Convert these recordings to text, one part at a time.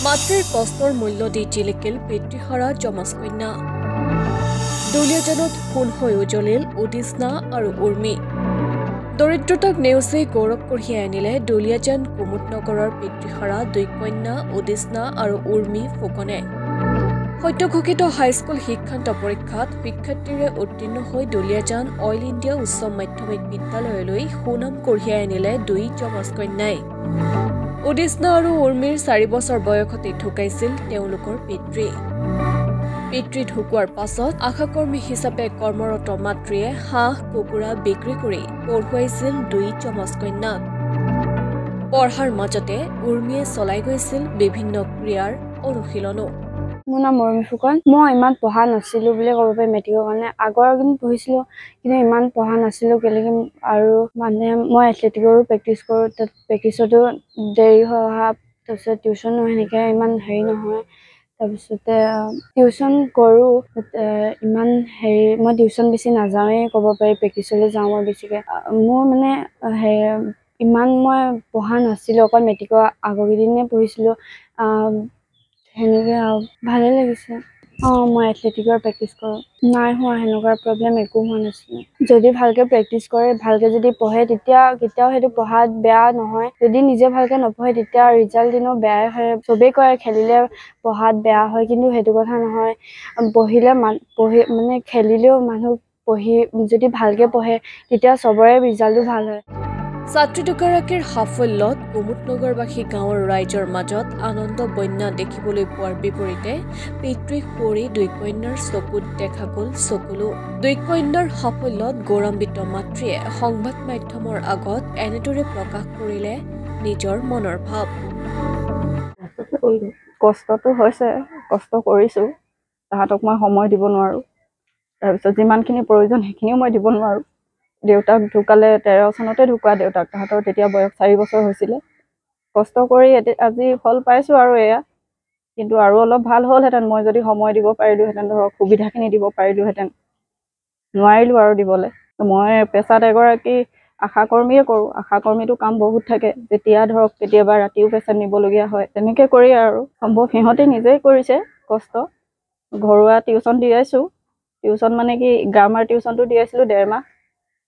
মাতৃৰ কষ্টৰ মূল্য দি জিলিকিল পিতৃহাৰা যমজ কন্যা দুলীয়াজানত সোণ হৈ উজ্বলিল উদিষ্ণা আৰু উৰ্মি দৰিদ্ৰতাক নেওচি গৌৰৱ কঢ়িয়াই আনিলে দুলীয়াজান কুমুদনগৰৰ পিতৃহাৰা দুই কন্যা উদিষ্ণা আৰু উৰ্মি ফুকনে সত্যঘোষিত হাইস্কুল শিক্ষান্ত পৰীক্ষাত শিক্ষাৰ্থীৰে উত্তীৰ্ণ হৈ দুলীয়াজান অইল ইণ্ডিয়া উচ্চ মাধ্যমিক বিদ্যালয়লৈ সুনাম কঢ়িয়াই আনিলে দুই যমজ কন্যাই উদিষ্ণা আৰু উৰ্মিৰ 4 বছৰ বয়সতে ঢুকাইছিল তেওঁলোকৰ পিতৃ ঢুকুৱাৰ পাছত আশাকৰ্মী হিচাপে কৰ্মৰত মাতৃয়ে হাঁহ কুকুৰা বিক্ৰী কৰি পঢ়ুৱাইছিল দুই যমজ কন্যাক পঢ়াৰ মাজতে উৰ্মিয়ে চলাই গৈছিল বিভিন্ন ক্ৰীড়াৰ অনুশীলনো মোৰ নাম উৰ্মি ফুকন মই ইমান পঢ়া নাছিলো বুলি ক'ব পাৰি মেট্ৰিকৰ কাৰণে আগৰ দিন পঢ়িছিলো কিন্তু ইমান পঢ়া নাছিলো কেলে আৰু মানে মই এথলেটিকৰো প্ৰেক্টিছ কৰো তাত প্ৰেক্টিছতো দেৰি হৈ অহা তাৰপিছত টিউচনো সেনেকৈ ইমান হেৰি নহয় তাৰপিছতে টিউচন কৰোঁ ইমান হেৰি মই টিউচন বেছি নাযাওঁৱেই ক'ব পাৰি প্ৰেক্টিছলৈ যাওঁ মই বেছিকৈ মোৰ মানে ইমান মই পঢ়া নাছিলোঁ অকল মেট্ৰিকৰ আগৰকেইদিনে পঢ়িছিলোঁ সেনেকৈ আৰু ভালেই লাগিছে মই এথলেটিকৰ প্ৰেক্টিছ কৰোঁ নাই হোৱা সেনেকুৱা প্ৰব্লেম একো হোৱা নাছিলে যদি ভালকৈ প্ৰেক্টিছ কৰে ভালকৈ যদি পঢ়ে তেতিয়া কেতিয়াও সেইটো পঢ়াত বেয়া নহয় যদি নিজে ভালকৈ নপঢ়ে তেতিয়া ৰিজাল্ট দিনো বেয়াই হয় চবেই কয় খেলিলে পঢ়াত বেয়া হয় কিন্তু সেইটো কথা নহয় পঢ়িলে মানে খেলিলেও মানুহ যদি ভালকৈ পঢ়ে তেতিয়া চবৰে ৰিজাল্টটো ভাল হয় ছাত্ৰী দুগৰাকীৰ সাফল্যত কুমুদনগৰবাসী গাঁৱৰ ৰাইজৰ মাজত আনন্দ বন্যা দেখিবলৈ পোৱাৰ বিপৰীতে পিতৃ সুঁৱৰী দুই কন্যাৰ চকুত দেখা গ'ল চকুলো দুই কন্যাৰ সাফল্যত গৌৰৱান্বিত মাতৃয়ে সংবাদ মাধ্যমৰ আগত এনেদৰে প্ৰকাশ কৰিলে নিজৰ মনৰ ভাৱ কষ্টটো হৈছে কষ্ট কৰিছোঁ তাহাঁতক মই সময় দিব নোৱাৰোঁ তাৰপিছত যিমানখিনি প্ৰয়োজন সেইখিনিও মই দিব নোৱাৰোঁ দেউতাক ঢুকালে 13 চনতে ঢুকুৱা দেউতাক তাহাঁতৰ তেতিয়া বয়স 4 বছৰ হৈছিলে কষ্ট কৰি আজি ফল পাইছোঁ আৰু এয়া কিন্তু আৰু অলপ ভাল হ'লহেঁতেন মই যদি সময় দিব পাৰিলোঁহেঁতেন ধৰক সুবিধাখিনি দিব পাৰিলোঁহেঁতেন নোৱাৰিলোঁ আৰু দিবলৈ মই পেছাত এগৰাকী আশাকৰ্মীয়ে কৰোঁ আশাকৰ্মীটো কাম বহুত থাকে যেতিয়া ধৰক কেতিয়াবা ৰাতিও পেচেণ্ট নিবলগীয়া হয় তেনেকৈ কৰি আৰু সম্ভৱ সিহঁতে নিজেই কৰিছে কষ্ট ঘৰুৱা টিউচন দিয়াইছোঁ টিউচন মানে কি গ্ৰামাৰ টিউচনটো দিয়াইছিলোঁ 1.5 মাহ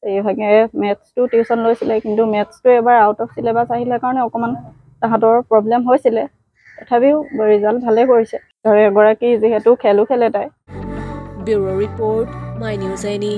এইভাগে মেথছটো টিউচন লৈছিলে কিন্তু মেথছটো এবাৰ আউট অফ চিলেবাছ আহিলে কাৰণে অকণমান তাহাঁতৰ প্ৰব্লেম হৈছিলে তথাপিও ৰিজাল্ট ভালেই কৰিছে আৰু এগৰাকী যিহেতু খেলো খেলে তাই bureau report my news any